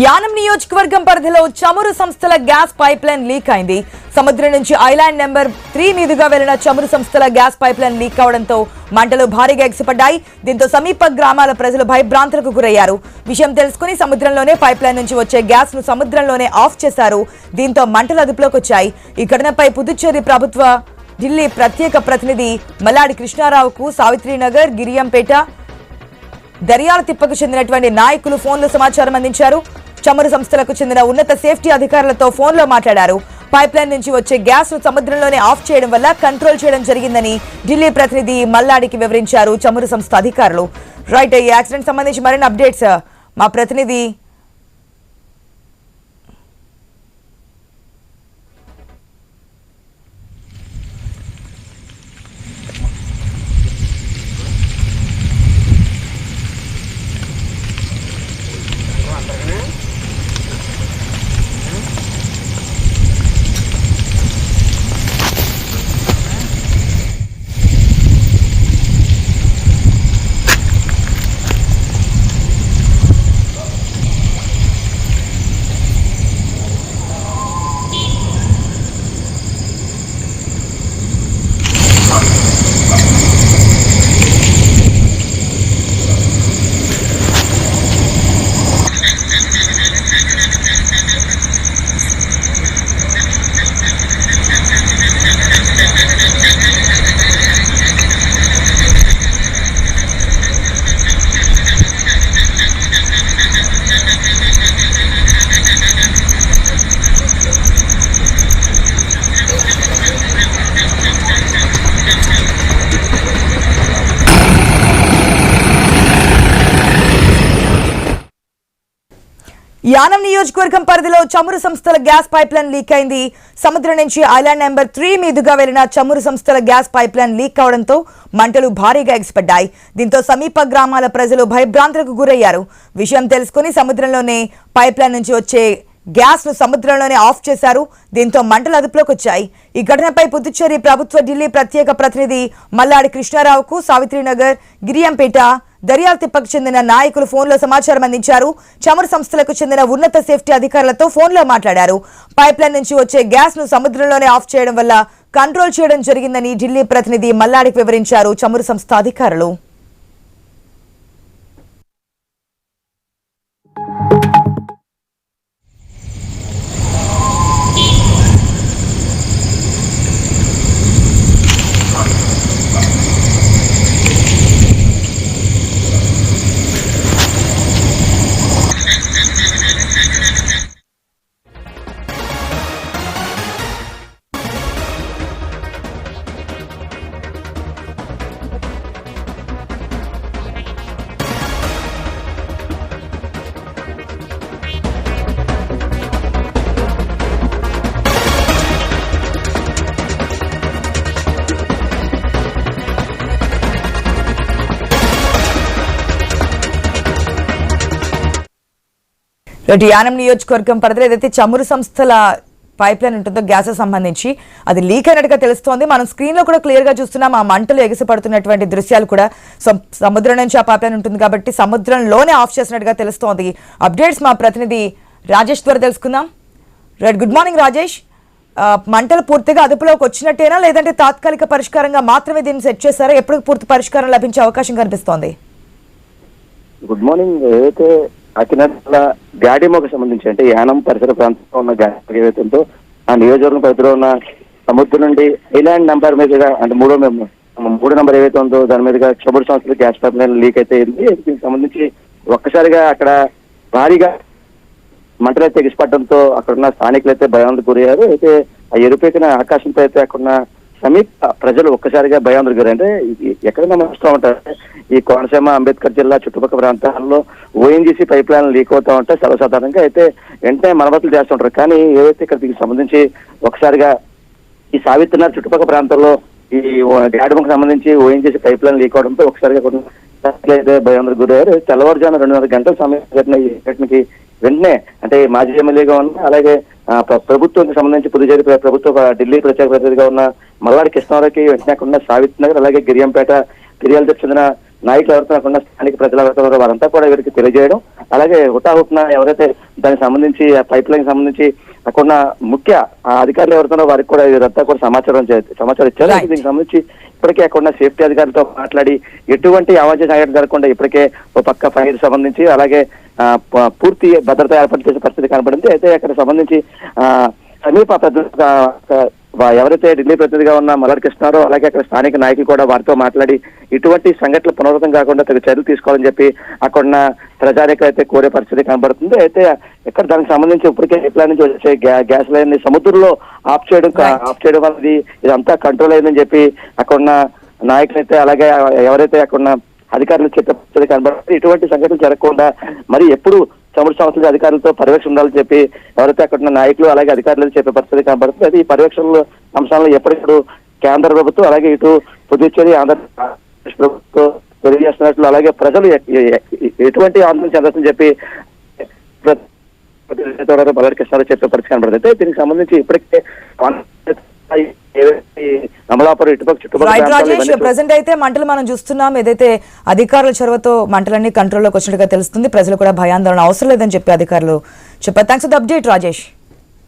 యానం నియోజకవర్గం పరిధిలో చమురు సంస్థల గ్యాస్ పైప్ లైన్ లీక్ అయింది. సముద్రం నుంచి ఐలాండ్ నెంబర్ 3 మీదుగా వెళ్లిన చమురు సంస్థల గ్యాస్ పైప్ లైన్ లీక్ అవడంతో మంటలు భారీగా ఎగిసిపడ్డాయి. దీంతో సమీప గ్రామాల ప్రజలు భయభ్రాంతులకు గురయ్యారు. విషయం తెలుసుకుని సముద్రంలోనే పైప్ లైన్ నుంచి వచ్చే గ్యాస్ ను సముద్రంలోనే ఆఫ్ చేశారు. దీంతో మంటలు అదుపులోకి వచ్చాయి. ఈ ఘటనపై పుదుచ్చేరి ప్రభుత్వ ఢిల్లీ ప్రత్యేక ప్రతినిధి మల్లాడి కృష్ణారావుకు సావిత్రినగర్, గిరియంపేట, దర్యాల తిప్పకు చెందినటువంటి నాయకులు ఫోన్లో సమాచారం అందించారు. చమురు సంస్థలకు చెందిన ఉన్నత సేఫ్టీ అధికారులతో ఫోన్లో మాట్లాడారు. పైప్ లైన్ నుంచి వచ్చే గ్యాస్ ను సముద్రంలోనే ఆఫ్ చేయడం వల్ల కంట్రోల్ చేయడం జరిగిందని ఢిల్లీ ప్రతినిధి మల్లాడికి వివరించారు చమురు సంస్థ అధికారులు. రైట్, ఈ యాక్సిడెంట్ సంబంధించి మరిన్ని అప్డేట్స్ మా ప్రతినిధి యానం నియోజకవర్గం పరిధిలో చమురు సంస్థల గ్యాస్ పైప్ లైన్ లీక్ అయింది. సముద్రం నుంచి ఐలాండ్ నెంబర్ 3 మీదుగా వెళ్లిన చమురు సంస్థల గ్యాస్ పైప్ లైన్ లీక్ అవడంతో మంటలు భారీగా ఎగిసిపడ్డాయి. దీంతో సమీప గ్రామాల ప్రజలు భయభ్రాంతులకు గురయ్యారు. విషయం తెలుసుకుని సముద్రంలోనే పైప్ లైన్ నుంచి వచ్చే గ్యాస్ ను సముద్రంలోనే ఆఫ్ చేశారు. దీంతో మంటలు అదుపులోకి వచ్చాయి. ఈ ఘటనపై పుదుచ్చేరి ప్రభుత్వ ఢిల్లీ ప్రత్యేక ప్రతినిధి మల్లాడి కృష్ణారావుకు సావిత్రినగర్, గిరియంపేట, దర్యాల తిప్పకు చెందిన నాయకులు ఫోన్లో సమాచారం అందించారు. చమురు సంస్థలకు చెందిన ఉన్నత సేఫ్టీ అధికారులతో ఫోన్లో మాట్లాడారు. పైప్ లైన్ నుంచి వచ్చే గ్యాస్ ను సముద్రంలోనే ఆఫ్ చేయడం వల్ల కంట్రోల్ చేయడం జరిగిందని ఢిల్లీ ప్రతినిధి మల్లాడికి వివరించారు చమురు సంస్థ అధికారులు. యానం నియోజకవర్గం పరిధిలో ఏదైతే చమురు సంస్థల పైప్ లైన్ ఉంటుందో గ్యాస్ సంబంధించి అది లీక్ అయినట్టుగా తెలుస్తోంది. మనం స్క్రీన్ లో కూడా క్లియర్ గా చూస్తున్నాం. ఆ మంటలు ఎగిసిపడుతున్నటువంటి దృశ్యాలు కూడా. సముద్రం నుంచి ఆ పైప్ లైన్ ఉంటుంది కాబట్టి సముద్రంలోనే ఆఫ్ చేసినట్టుగా తెలుస్తోంది. అప్డేట్స్ మా ప్రతినిధి రాజేష్ ద్వారా తెలుసుకుందాం. Right, good morning Rajesh. మంటలు పూర్తిగా అదుపులోకి వచ్చినట్టేనా, లేదంటే తాత్కాలిక పరిష్కారంగా మాత్రమే దీన్ని సెట్ చేశారా? ఎప్పుడు పూర్తి పరిష్కారం లభించే అవకాశం కనిపిస్తోంది? Good morning. ఏదైతే అకినట్ల గాడిమోకు సంబంధించి అంటే యానం పరిసర ప్రాంతంలో ఉన్న గ్యాస్ ఏదైతే ఉందో ఆ నియోజకవర్గం పరిధిలో ఉన్న సముద్రం నుండి ఐలాండ్ నెంబర్ మీదుగా అంటే మూడో నెంబర్ ఏదైతే ఉందో దాని మీదుగా చమురు సంస్థల గ్యాస్ పైప్ లైన్ లీక్ అయితే దీనికి సంబంధించి ఒక్కసారిగా అక్కడ భారీగా మంటలైతే ఎగిసిపడడంతో అక్కడ ఉన్న స్థానికులు అయితే భయాందోళనకు గురయ్యారు. అయితే ఆ ఎరుపెక్కిన ఆకాశంతో అయితే అక్కడున్న సమీప ప్రజలు ఒక్కసారిగా భయాందోళనకు గురయ్యారు. అంటే ఎక్కడైనా మనం చూస్తూ ఉంటారు ఈ కోనసీమ, అంబేద్కర్ జిల్లా చుట్టుపక్కల ప్రాంతాల్లో ఓఎన్జీసీ పైప్ లైన్ లీక్ అవుతా ఉంటే సర్వసాధారణంగా అయితే వెంటనే మరమ్మతులు చేస్తుంటారు. కానీ ఏదైతే ఇక్కడ దీనికి సంబంధించి ఒకసారిగా ఈ సావిత్రినగర్ చుట్టుపక్కల ప్రాంతాల్లో ఈ గాడిమకు సంబంధించి ఓఎన్జీసీ పైప్ లైన్ లీక్ అవడంతో ఒకసారిగా అయితే భయాందోళనకు గురయ్యారు. తెల్లవారుజామున 2:30 గంటల సమయం జరిగిన ఈ ఘటనకి వెంటనే అంటే మాజీ ఎమ్మెల్యేగా ఉన్న అలాగే ప్రభుత్వానికి సంబంధించి పుదుచ్చేరి ప్రభుత్వ ఢిల్లీ ప్రత్యేక ప్రతినిధిగా ఉన్న మల్లాడి కృష్ణారావుకి వెంటనే అక్కడ ఉన్న సావిత్రినగర్ అలాగే గిరియంపేట, గిరియాలకు చెందిన నాయకులు ఎవరితో కాకుండా స్థానిక ప్రజలు ఎవరితో ఉన్నారో వారంతా కూడా వీరికి తెలియజేయడం, అలాగే హుటాహుటిన ఎవరైతే దానికి సంబంధించి ఆ పైప్ లైన్ సంబంధించి అక్కడ ముఖ్య అధికారులు ఎవరితోనో వారికి కూడా వీరంతా కూడా సమాచారం ఇచ్చారు. Right. దీనికి సంబంధించి ఇప్పటికే అక్కడ సేఫ్టీ అధికారులతో మాట్లాడి ఎటువంటి అవాంఛనీయ సంఘటన జరగకుండా ఇప్పటికే ఒక పక్క ఫైర్ సంబంధించి అలాగే పూర్తి భద్రత ఏర్పాటు చేసే పరిస్థితి కనబడింది. అయితే అక్కడ సంబంధించి సమీప ఎవరైతే ఢిల్లీ ప్రతినిధిగా ఉన్న మల్లాడి కృష్ణారో అలాగే అక్కడ స్థానిక నాయకులు కూడా వారితో మాట్లాడి ఇటువంటి సంఘటనలు పునరావృతం కాకుండా తగు చర్యలు తీసుకోవాలని చెప్పి అక్కడున్న ప్రజానికలు అయితే కోరే పరిస్థితి కనబడుతుంది. అయితే ఇక్కడ దానికి సంబంధించి ఇప్పటికే పైప్లైన్ నుంచి వచ్చే గ్యాస్ లైన్ ని సముద్రంలో ఆఫ్ చేయడం అనేది ఇదంతా కంట్రోల్ అయిందని చెప్పి అక్కడున్న నాయకులు అయితే అలాగే ఎవరైతే అక్కడున్న అధికారులు చెప్పే పరిస్థితి కనబడుతుంది. ఇటువంటి సంఘటనలు జరగకుండా మరి ఎప్పుడు చమురు సంస్థల అధికారులతో పర్యవేక్షణ ఉండాలని చెప్పి ఎవరైతే అక్కడ ఉన్న నాయకులు అలాగే అధికారులు చెప్పే పరిస్థితి కనబడుతుంది. అయితే ఈ పర్యవేక్షణ అంశాలను ఎప్పటికప్పుడు కేంద్ర ప్రభుత్వం అలాగే ఇటు పుదుచ్చేరి ఆంధ్రప్రదేశ్ ప్రభుత్వం తెలియజేస్తున్నట్లు అలాగే ప్రజలు ఎటువంటి ఆందోళన చెందొచ్చని చెప్పి మల్లాడి కృష్ణారావు చెప్పే పరిస్థితి కనబడుతుంది. అయితే దీనికి సంబంధించి ఇప్పటికే అమలాపురం రాజేష్, ప్రెసెంట్ అయితే మంటలు మనం చూస్తున్నాం. ఏదైతే అధికారుల చొరవతో మంటలన్నీ కంట్రోల్లోకి వచ్చినట్టుగా తెలుస్తుంది. ప్రజలు కూడా భయాందోళన అవసరం లేదని చెప్పి అధికారులు చెప్పారు. Thanks for the update Rajesh.